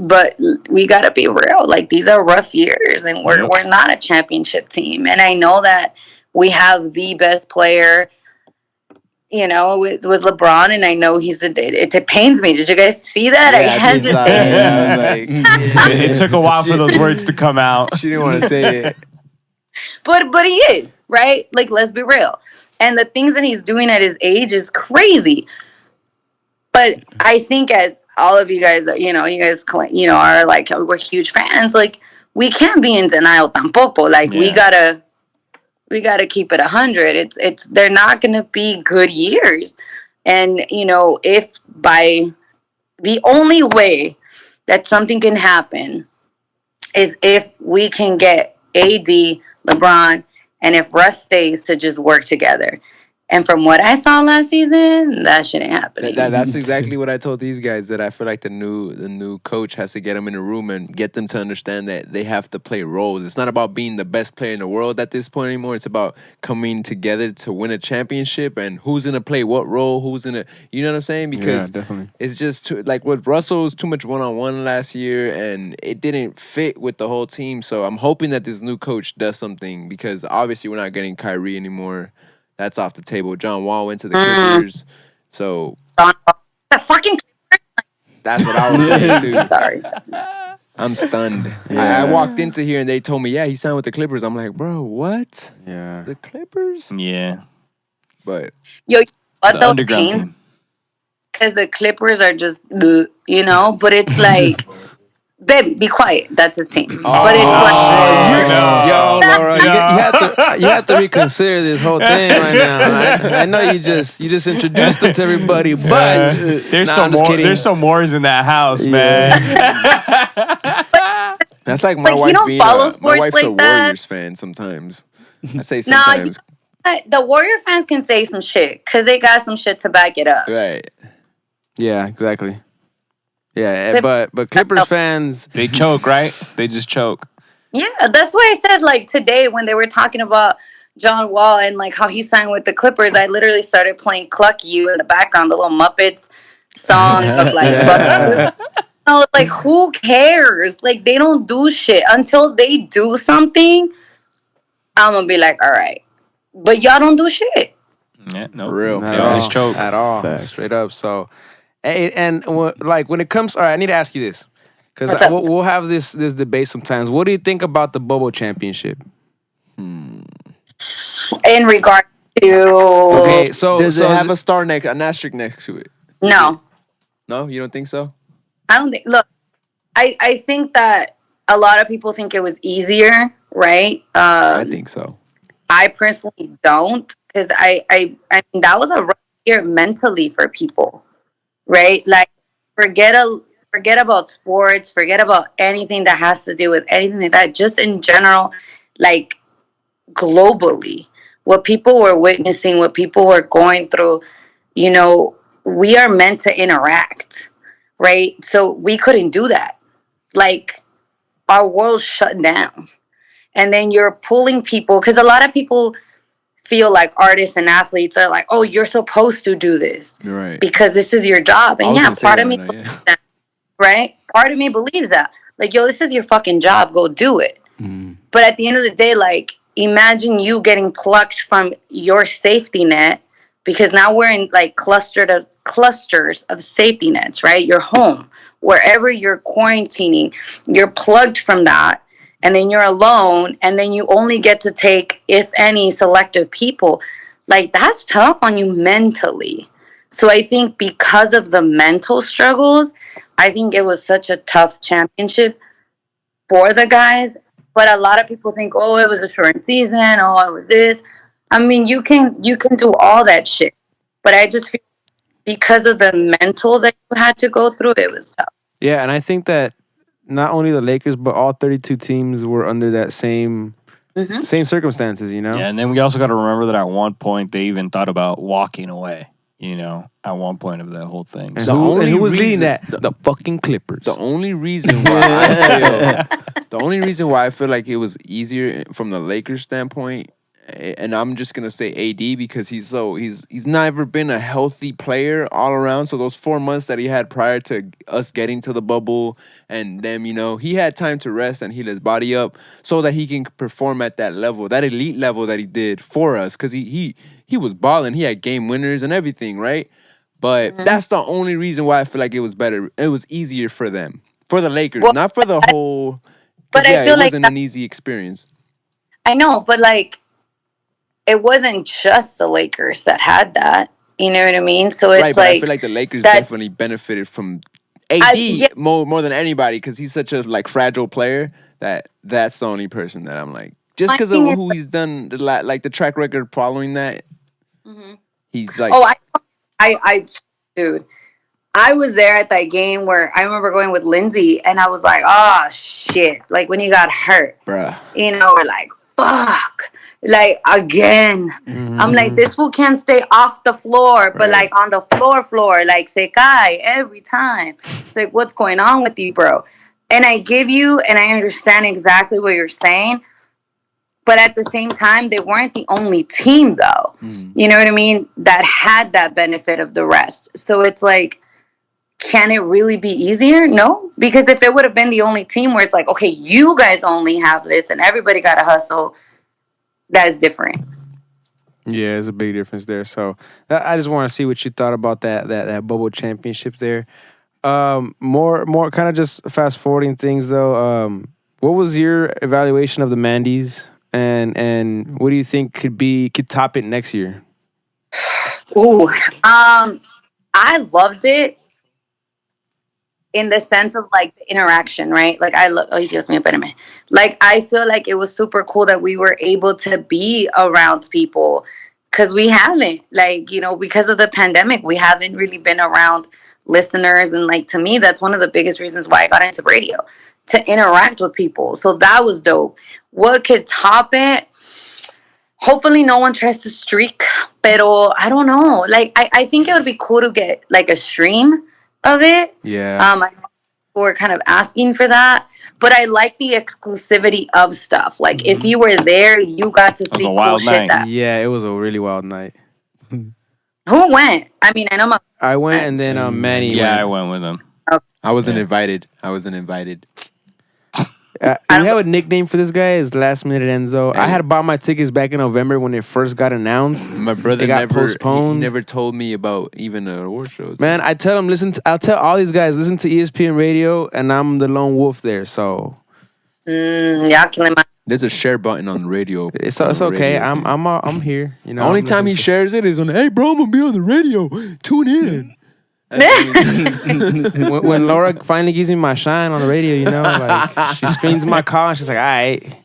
But we gotta be real. Like, these are rough years, and we're not a championship team. And I know that we have the best player, with LeBron, and I know it pains me. Did you guys see that? Yeah, I hesitated. I was like, It took a while for those words to come out. she didn't want to say it. But he is, right? Like, let's be real. And the things that he's doing at his age is crazy. But I think, as all of you guys, you guys, are like, we're huge fans. Like, we can't be in denial tampoco. Like, we gotta keep it 100. They're not gonna be good years. And, if by the only way that something can happen is if we can get AD, LeBron, and if Russ stays to just work together. And from what I saw last season, that shit ain't happening. That's exactly what I told these guys. That I feel like the new coach has to get them in a room and get them to understand that they have to play roles. It's not about being the best player in the world at this point anymore. It's about coming together to win a championship and who's gonna play what role. Who's gonna, you know what I'm saying? Because definitely. it's just too, like with Russell, it was too much one-on-one last year, and it didn't fit with the whole team. So I'm hoping that this new coach does something, because obviously we're not getting Kyrie anymore. That's off the table. John Wall went to the Clippers. So The fucking that's what I was saying too. sorry. I'm stunned. Yeah. I walked into here and they told me, yeah, he signed with the Clippers. I'm like, bro, what? Yeah. The Clippers? Yeah. But Yo, but The the underground pains team. because the Clippers are just, you know. But it's like, baby, be quiet. That's his team. But it's like, Yo, Laura, you have to reconsider this whole thing right now. I know you just introduced it to everybody, but There's Nah, some I'm just more. kidding. There's some wars in that house, man. that's like my But he wife don't being follow my sports wife's like a that. Warriors fan sometimes. I say No, sometimes. the Warrior fans can say some shit because they got some shit to back it up. Right. yeah, exactly. Yeah, Clip- but Clippers fans, They choke, right? They just choke. Yeah, that's why I said like today when they were talking about John Wall and like how he signed with the Clippers, I literally started playing "Cluck You" in the background, the little Muppets song of like, fuck you. I was like, who cares? Like they don't do shit until they do something. I'm gonna be like, all right, but y'all don't do shit. Yeah, no. For real. not They at always all, choke. at all, Facts. straight up. So, and like when it comes, all right, I need to ask you this because What's up? we'll have this debate sometimes. What do you think about the Bubble Championship? In regard to Okay, so Does it have an asterisk next to it? no, No, you don't think so? I don't think. Look, I think that a lot of people think it was easier, right? I think so. I personally don't, because I mean that was a rough year mentally for people, right? Like forget about sports, forget about anything that has to do with anything like that. Just in general, like globally, what people were witnessing, what people were going through, you know, we are meant to interact, right? So we couldn't do that. Like our world shut down. And then you're pulling people, because a lot of people feel like artists and athletes are like, oh, you're supposed to do this You're right. because this is your job. I And was yeah, gonna say part that of me right now, believes yeah. that, right? Part of me believes that. Like, yo, this is your fucking job. Go do it. But at the end of the day, like, imagine you getting plucked from your safety net, because now we're in like clusters of safety nets, right? Your home, wherever you're quarantining, you're plugged from that. And then you're alone, and then you only get to take, if any, selective people. Like, that's tough on you mentally. So I think because of the mental struggles, I think it was such a tough championship for the guys. But a lot of people think, oh, it was a short season. Oh, it was this. I mean, you can do all that shit. But I just feel because of the mental that you had to go through, it was tough. Yeah, and I think that not only the Lakers but all 32 teams were under that same circumstances. You know. Yeah, and then we also got to remember that at one point they even thought about walking away. You know, at one point of that whole thing. And The who only was leading reason- that? The fucking Clippers. The only reason why I feel like it was easier from the Lakers standpoint, and I'm just gonna say AD, because he's never been a healthy player all around. So those 4 months that he had prior to us getting to the bubble and them, you know, he had time to rest and heal his body up so that he can perform at that level, that elite level that he did for us, because he was balling. He had game winners and everything, right? But that's the only reason why I feel like it was better. It was easier for them, for the Lakers, Well, not for the whole. but Yeah, I feel it like wasn't an easy experience. I know, but like, it wasn't just the Lakers that had that. You know what I mean? So it's Right, but like, I feel like the Lakers that's- definitely benefited from AD yeah. more than anybody, because he's such a like fragile player that's the only person that I'm like, just My because of thing is- who he's done, like the track record following that. He's like, oh, dude, I was there at that game where I remember going with Lindsay, and I was like, oh shit! Like when he got hurt, bruh. you know, we're like, fuck, Like, again. I'm like, this fool can't stay off the floor, but like on the floor, like Sekai every time. It's like, what's going on with you, bro? And I give you, and I understand exactly what you're saying. But at the same time, they weren't the only team, though. You know what I mean? That had that benefit of the rest. So it's like, can it really be easier? No. Because if it would have been the only team where it's like, okay, you guys only have this and everybody got to hustle, that's different. Yeah, there's a big difference there. So I just want to see what you thought about that bubble championship there. More kind of just fast forwarding things though. What was your evaluation of the Mandy's, and what do you think could top it next year? Ooh, I loved it in the sense of like the interaction, right? Like Dios mío, espérame. Like I feel like it was super cool that we were able to be around people because we haven't, like, you know, because of the pandemic, we haven't really been around listeners. And like, to me, that's one of the biggest reasons why I got into radio, to interact with people. So that was dope. What could top it? Hopefully no one tries to streak, pero I don't know. Like, I think it would be cool to get like a stream of it. Yeah. I know people were kind of asking for that, but I like the exclusivity of stuff. Like, if you were there, you got to see cool shit. Yeah, it was a really wild night. Who went? I mean, I know I went, and then Manny. Yeah, went. I went with him. Okay. I wasn't invited. We have a nickname for this guy. Is Last Minute Enzo. Hey. I had bought my tickets back in November when it first got announced. My brother got postponed. He never told me about even an award show. Man, I tell him, I'll tell all these guys, listen to ESPN radio, and I'm the lone wolf there. So y'all killing my. There's a share button on the radio. It's okay. I'm here. You know, the only time he shares it is when, hey bro, I'm gonna be on the radio. Tune in. when Laura finally gives me my shine on the radio, you know, like she screens my call and she's like, all right.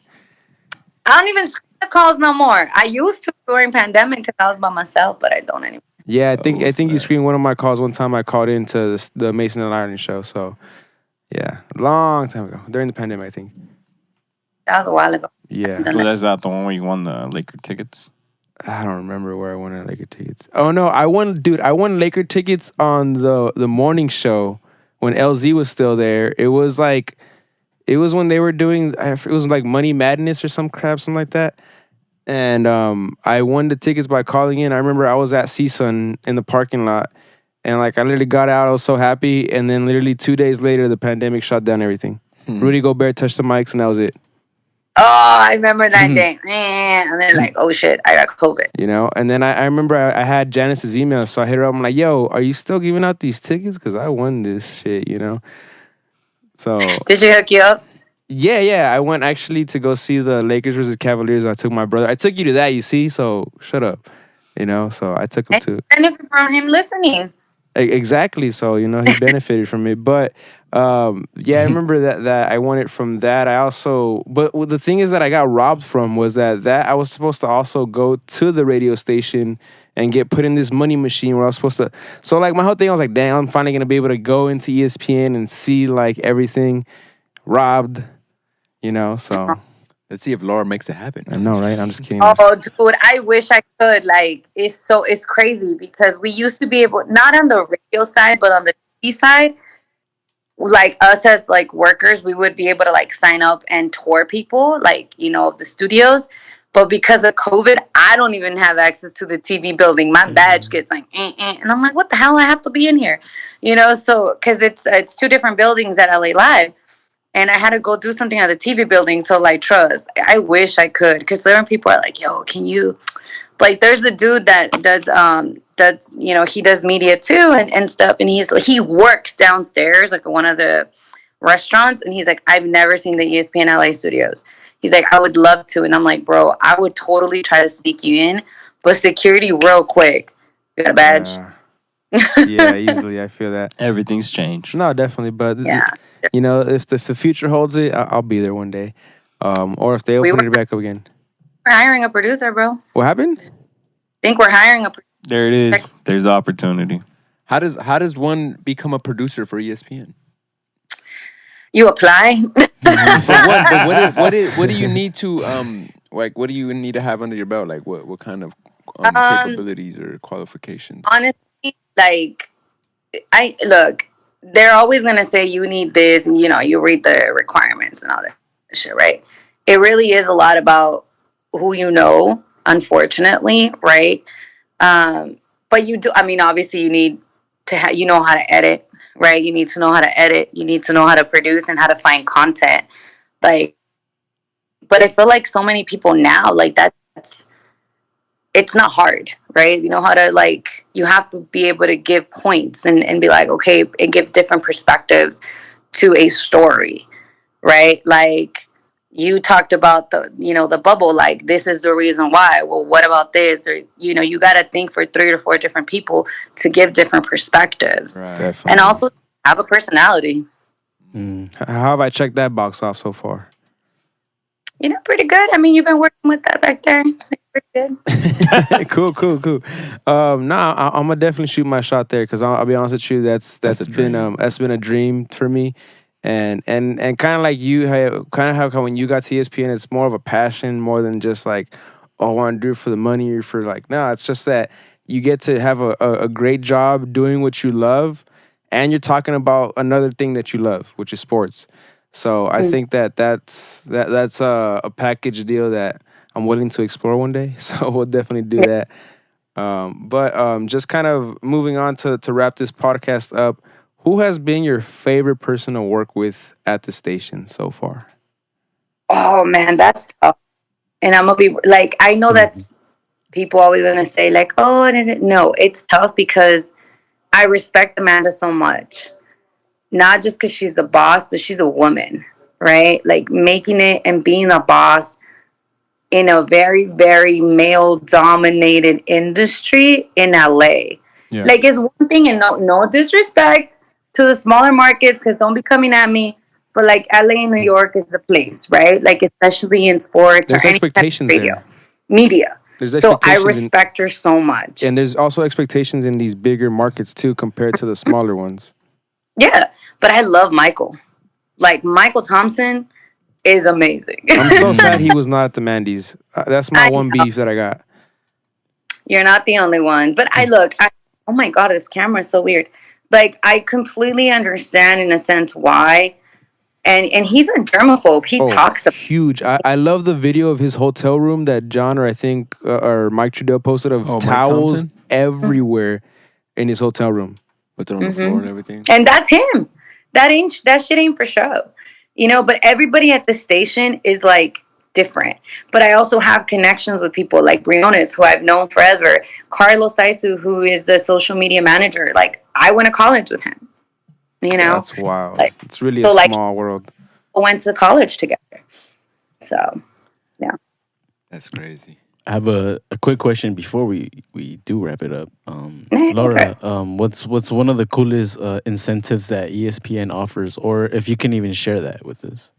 I don't even screen the calls no more. I used to during pandemic because I was by myself, but I don't anymore. Yeah, I think you screened one of my calls one time. I called into the Mason and Iron show. So yeah, a long time ago during the pandemic, I think. That was a while ago. Yeah. So that's not the one where you won the Laker tickets? I don't remember where I won Laker tickets. Oh no, I won Laker tickets on the morning show when LZ was still there. It was when they were doing, it was like Money Madness or some crap, something like that. And I won the tickets by calling in. I remember I was at CSUN in the parking lot, and like I literally got out. I was so happy, and then literally 2 days later, the pandemic shut down everything. Rudy Gobert touched the mics, and that was it. Oh, I remember that day. And they're like, oh shit, I got COVID. You know, and then I remember I had Janice's email, so I hit her up. I'm like, yo, are you still giving out these tickets? Because I won this shit, you know? So. Did she hook you up? Yeah. I went actually to go see the Lakers versus Cavaliers. I took my brother. I took you to that, you see? So shut up. You know, so I took him to. Benefit from him listening. Exactly. So, you know, he benefited from it. But yeah, I remember that I won it from that. I also, but the thing is that I got robbed from was that I was supposed to also go to the radio station and get put in this money machine where I was supposed to. So like my whole thing, I was like, damn, I'm finally gonna be able to go into ESPN and see like everything. Robbed, you know. So let's see if Laura makes it happen. I know, right? I'm just kidding. Oh, dude, I wish I could. Like, it's crazy because we used to be able, not on the radio side, but on the TV side, like us as like workers, we would be able to like sign up and tour people, like, you know, the studios. But because of COVID, I don't even have access to the TV building. My badge gets like, and I'm like, what the hell? I have to be in here, you know? So, because it's two different buildings at LA Live. And I had to go do something at the TV building. So, like, trust, I wish I could. Because certain people are like, yo, can you? Like, there's a dude that does, you know, he does media too and stuff. And he works downstairs, like, at one of the restaurants. And he's like, I've never seen the ESPN LA studios. He's like, I would love to. And I'm like, bro, I would totally try to sneak you in. But security real quick. You got a badge? Yeah, easily. I feel that. Everything's changed. No, definitely. But, yeah. You know, if the future holds it, I'll be there one day. Or if they open it back up again. We're hiring a producer, bro. What happened? I think we're hiring a producer. There it is. There's the opportunity. How does one become a producer for ESPN? You apply. What do you need to Like, what do you need to have under your belt? Like, what kind of capabilities or qualifications? Honestly, like I look, they're always gonna say you need this, and you read the requirements and all that shit, right? It really is a lot about who you know, unfortunately, right? But you do. I mean, obviously, you need to you know how to edit, right? You need to know how to edit. You need to know how to produce and how to find content, like. But I feel like so many people now, like that's it's not hard, right? You know how to you have to be able to give points and be like, okay, and give different perspectives to a story, right? Like you talked about the bubble, like this is the reason why. Well, what about this? Or you got to think for 3 or 4 different people to give different perspectives, Right. Definitely. and also have a personality. How have I checked that box off so far? Pretty good. I mean, you've been working with that back there, so you're pretty good. Cool. Nah, I'm gonna definitely shoot my shot there because I'll be honest with you, that's a been a dream for me, and kind of like you, how when you got to ESPN, it's more of a passion more than just like, oh, I want to do it for the money or for like, no, it's just that you get to have a great job doing what you love, and you're talking about another thing that you love, which is sports. So I think that's a package deal that I'm willing to explore one day. So we'll definitely do that. But just kind of moving on to wrap this podcast up, who has been your favorite person to work with at the station so far? Oh man, that's tough. And I'm gonna be like, I know that's people always gonna say like, oh, no, it's tough because I respect Amanda so much. Not just because she's the boss, but she's a woman, right? Like making it and being a boss in a very, very male-dominated industry in LA. Yeah. Like it's one thing, and no disrespect to the smaller markets, because don't be coming at me. But like LA and New York is the place, right? Like especially in sports There's or any expectations kind of radio, there. media. There's So I expectations respect her so much. And there's also expectations in these bigger markets too compared to the smaller ones. Yeah, but I love Michael. Like Michael Thompson is amazing. I'm so sad he was not at the Mandy's. That's my one beef that I got. You're not the only one. But oh my God, this camera is so weird. Like, I completely understand in a sense why. And he's a germaphobe. He talks about huge. I love the video of his hotel room that John or I think or Mike Trudell posted of towels everywhere in his hotel room. Put it on the floor and everything. And that's him. That shit ain't for show. But everybody at the station is like different. But I also have connections with people like Briones, who I've known forever. Carlos Saisu, who is the social media manager. Like, I went to college with him. That's wild. Like, it's really a small world. We went to college together. So, yeah. That's crazy. I have a quick question before we do wrap it up. Laura, what's one of the coolest incentives that ESPN offers, or if you can even share that with us?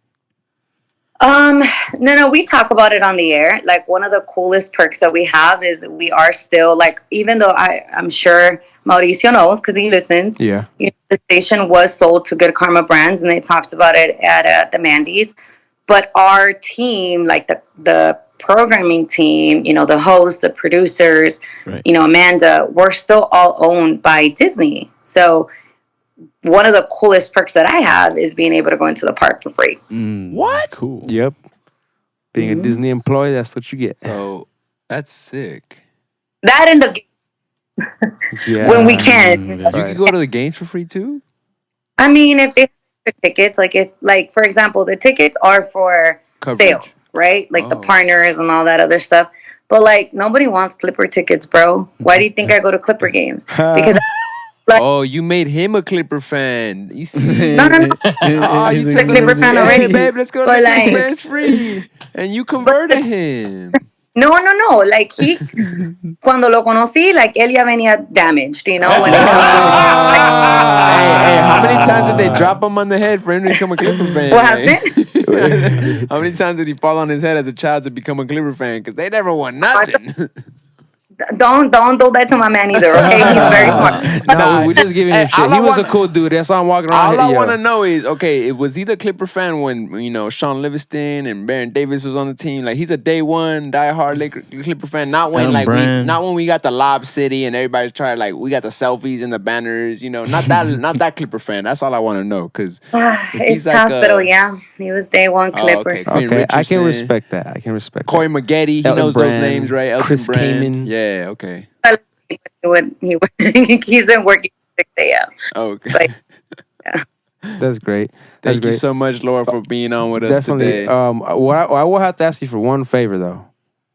No, we talk about it on the air. Like, one of the coolest perks that we have is we are still, like, even though I'm sure Mauricio knows because he listens. Yeah. The station was sold to Good Karma Brands, and they talked about it at the Mandy's. But our team, like the programming team, the hosts, the producers, right. Amanda, we're still all owned by Disney. So one of the coolest perks that I have is being able to go into the park for free. What? Cool. Yep. Being a Disney employee, that's what you get. So that's sick. That and the when we can. You can go to the games for free too? I mean, if they have tickets, like for example, the tickets are for sales, right? Like the partners and all that other stuff. But like nobody wants Clipper tickets, bro. Why do you think I go to Clipper games? Because you made him a Clipper fan. You see? No. You took a Clipper fan already. Hey, babe, let's go to the Clipper fans free. And you converted him. No. Like cuando lo conocí, like él ya venía damaged, when it Hey, how many times did they drop him on the head for him to become a Clipper fan? What happened? How many times did he fall on his head as a child to become a Clipper fan? Because they never won nothing. Don't do that to my man either, okay? He's very smart. No, we just giving him shit. He was a cool dude. That's why I'm walking around. All I yo. want to know is, okay, was he the Clipper fan when, Sean Livingston and Baron Davis was on the team? Like, he's a day one diehard Clipper fan. Not when not when we got the Lob City and everybody's trying, like, we got the selfies and the banners. Not that Clipper fan. That's all I want to know. Because it's tough, but yeah, he was day one Clippers. Okay, I can respect that. Corey Maggette, he knows those names, right? Elton Chris Brand. Kaman. Yeah, okay. He's in working 6 a.m. Okay. Like, yeah. That's great. Thank you so much, Laura, for being on with us today. I will have to ask you for one favor though.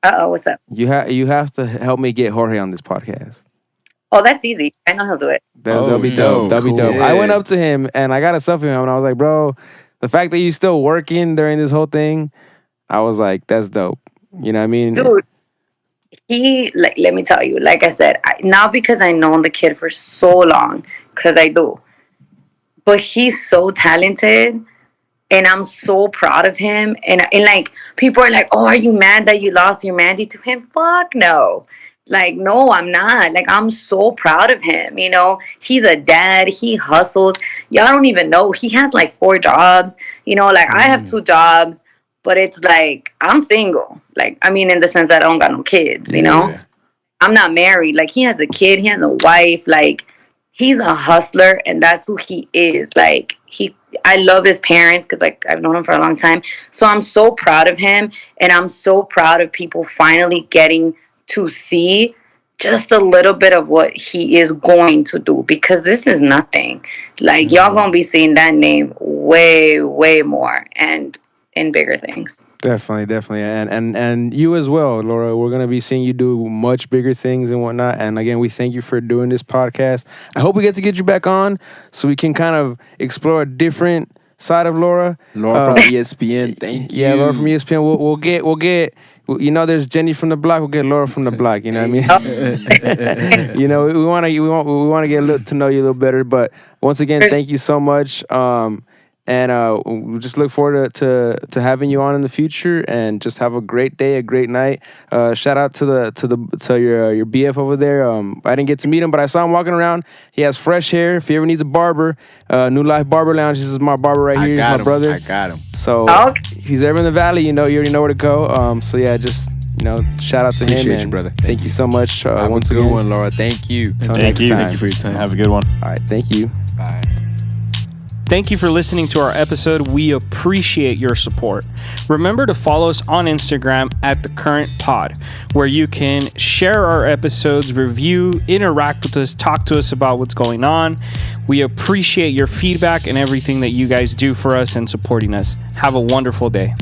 What's up? You have to help me get Jorge on this podcast. Oh, that's easy. I know he'll do it. That'll be dope. That'll be dope. Yeah. I went up to him and I got a selfie with him and I was like, bro, the fact that you still working during this whole thing, I was like, that's dope. You know what I mean? Dude, let me tell you, like I said, not because I known the kid for so long, because I do, but he's so talented and I'm so proud of him. And like, people are like, oh, are you mad that you lost your Mandy to him? Fuck no. Like, no, I'm not. Like, I'm so proud of him. He's a dad. He hustles. Y'all don't even know. He has like 4 jobs. I have 2 jobs. But it's like, I'm single. Like, I mean, in the sense that I don't got no kids, Yeah. I'm not married. Like, he has a kid. He has a wife. Like, he's a hustler, and that's who he is. Like, I love his parents because, like, I've known him for a long time. So I'm so proud of him, and I'm so proud of people finally getting to see just a little bit of what he is going to do, because this is nothing. Like, y'all gonna be seeing that name way, way more, and in bigger things. Definitely. And you as well, Laura. We're going to be seeing you do much bigger things and whatnot. And again, we thank you for doing this podcast. I hope we get to get you back on so we can kind of explore a different side of Laura. Laura from ESPN, thank you. Yeah, Laura from ESPN. We'll get there's Jenny from the block. We'll get Laura from the block. You know what I mean? we want to get to know you a little better. But once again, thank you so much. And we just look forward to having you on in the future, and just have a great day, a great night. Shout out to your BF over there. I didn't get to meet him, but I saw him walking around. He has fresh hair. If he ever needs a barber, New Life Barber Lounge. This is my barber right here. He's my brother. I got him. So if he's ever in the valley, you already know where to go. So yeah, just shout out to Appreciate him, you, brother. Thank you so much. Once again, good one, Laura. Thank you. Thank you. Thank you for your time. Have a good one. All right, thank you. Bye. Thank you for listening to our episode. We appreciate your support. Remember to follow us on Instagram at The Current Pod, where you can share our episodes, review, interact with us, talk to us about what's going on. We appreciate your feedback and everything that you guys do for us and supporting us. Have a wonderful day.